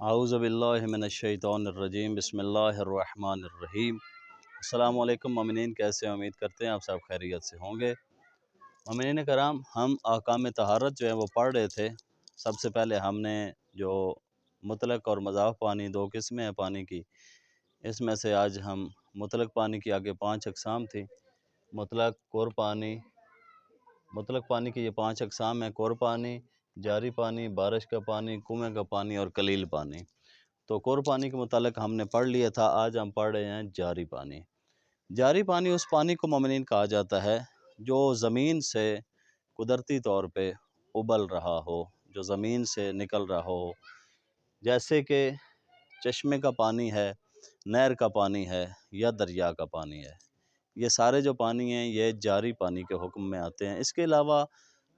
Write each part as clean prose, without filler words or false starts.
अऊज़ु बिल्लाहि मिनश्शैतानिर्रजीम बिस्मिल्लाहिर्रहमानिर्रहीम। अस्सलामु अलैकुम मोमिनीन, कैसे हैं? उम्मीद करते हैं आप सब खैरियत से होंगे। मोमिनीन कराम, हम अहकाम तहारत जो है वो पढ़ रहे थे। सबसे पहले हमने जो मुतलक और मज़ाफ़ पानी दो किस्में हैं पानी की, इसमें से आज हम मुतलक पानी की आगे 5 अक़साम थी। मुतलक पानी की ये 5 अक़साम हैं: कोर पानी, जारी पानी, बारिश का पानी, कुएँ का पानी और कलील पानी। तो कोर पानी के मुतालिक हमने पढ़ लिया था। आज हम पढ़ रहे हैं जारी पानी। जारी पानी उस पानी को मोमिनीन कहा जाता है जो ज़मीन से कुदरती तौर पे उबल रहा हो, जो ज़मीन से निकल रहा हो, जैसे कि चश्मे का पानी है, नहर का पानी है या दरिया का पानी है। ये सारे जो पानी हैं ये जारी पानी के हुक्म में आते हैं। इसके अलावा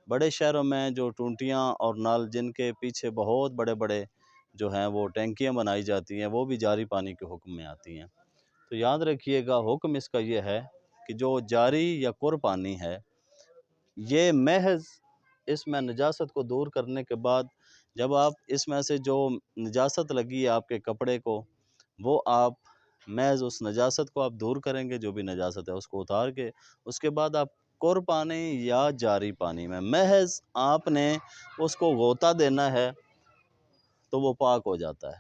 बड़े शहरों में जो टूंटियाँ और नल जिनके पीछे बहुत बड़े बड़े जो हैं वो टैंकियाँ बनाई जाती हैं, वो भी जारी पानी के हुक्म में आती हैं। तो याद रखिएगा, हुक्म इसका ये है कि जो जारी या कुर पानी है, ये महज इसमें नजासत को दूर करने के बाद जब आप इसमें से जो नजासत लगी है आपके कपड़े को, वो आप महज उस नजासत को आप दूर करेंगे, जो भी नजासत है उसको उतार के, उसके बाद आप कुर पानी या जारी पानी में महज आपने उसको गोता देना है तो वो पाक हो जाता है।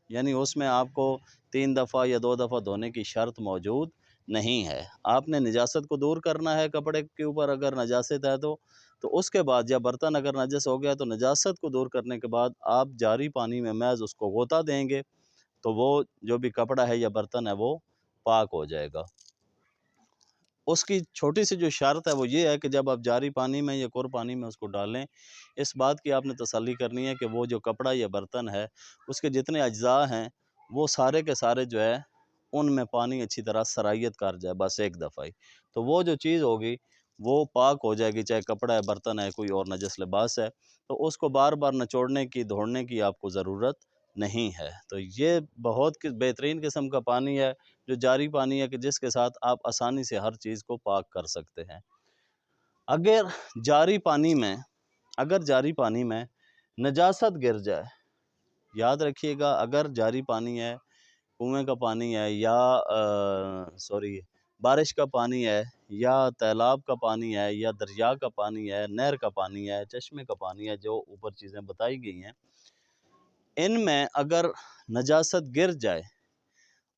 यानी उसमें आपको 3 दफ़ा या 2 दफ़ा धोने की शर्त मौजूद नहीं है। आपने निजासत को दूर करना है कपड़े के ऊपर अगर नजासत है तो उसके बाद, या बर्तन अगर नजस हो गया तो नजासत को दूर करने के बाद आप जारी पानी में महज उसको गोता देंगे तो वो जो भी कपड़ा है या बर्तन है वो पाक हो जाएगा। उसकी छोटी सी जो शर्त है वो ये है कि जब आप जारी पानी में या कुर पानी में उसको डालें, इस बात की आपने तसल्ली करनी है कि वो जो कपड़ा या बर्तन है उसके जितने अज्जा हैं वो सारे के सारे जो है उनमें पानी अच्छी तरह सरायत कर जाए, बस एक दफ़ा ही। तो वो जो चीज़ होगी वो पाक हो जाएगी, चाहे कपड़ा है, बर्तन है, कोई और नजस लिबास है, तो उसको बार बार निचोड़ने की, धोने की आपको ज़रूरत नहीं है। तो ये बहुत बेहतरीन किस्म का पानी है जो जारी पानी है कि जिसके साथ आप आसानी से हर चीज़ को पाक कर सकते हैं। अगर जारी पानी में नजासत गिर जाए, याद रखिएगा, अगर जारी पानी है, कुएं का पानी है या बारिश का पानी है या तालाब का पानी है या दरिया का पानी है, नहर का पानी है, चश्मे का पानी है, जो ऊपर चीज़ें बताई गई हैं, इनमें अगर नजासत गिर जाए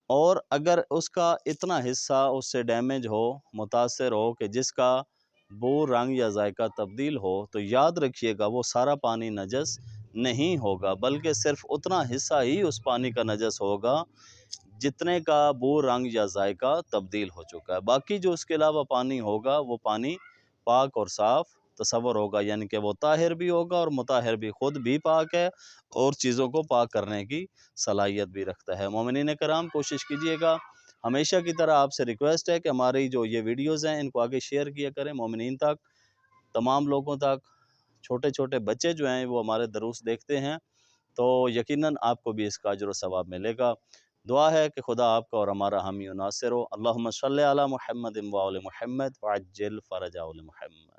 और अगर उसका इतना हिस्सा उससे डैमेज हो, मुतासर हो कि जिसका बू, रंग या जायका तब्दील हो, तो याद रखिएगा वो सारा पानी नजस नहीं होगा, बल्कि सिर्फ उतना हिस्सा ही उस पानी का नजस होगा जितने का बू, रंग या जायका तब्दील हो चुका है। बाकी जो उसके अलावा पानी होगा वो पानी पाक और साफ़ तसव्वुर होगा, यानी कि वो ताहिर भी होगा और मुताहिर भी, खुद भी पाक है और चीज़ों को पाक करने की सलाहियत भी रखता है। मोमिनीन कराम, कोशिश कीजिएगा, हमेशा की तरह आपसे रिक्वेस्ट है कि हमारी जो ये वीडियोज़ हैं इनको आगे शेयर किया करें मोमिनीन तक, तमाम लोगों तक। छोटे छोटे बच्चे जो हैं वो हमारे दरूस देखते हैं, तो यकीनन आपको भी इसका अजर व सवाब मिलेगा। दुआ है कि खुदा आपका और हमारा हामी व नासिर हो। अल्लाहुम्मा सल्लि अला मुहम्मद व आले मुहम्मद व अज्जिल फ़रजा आले मुहम्मद।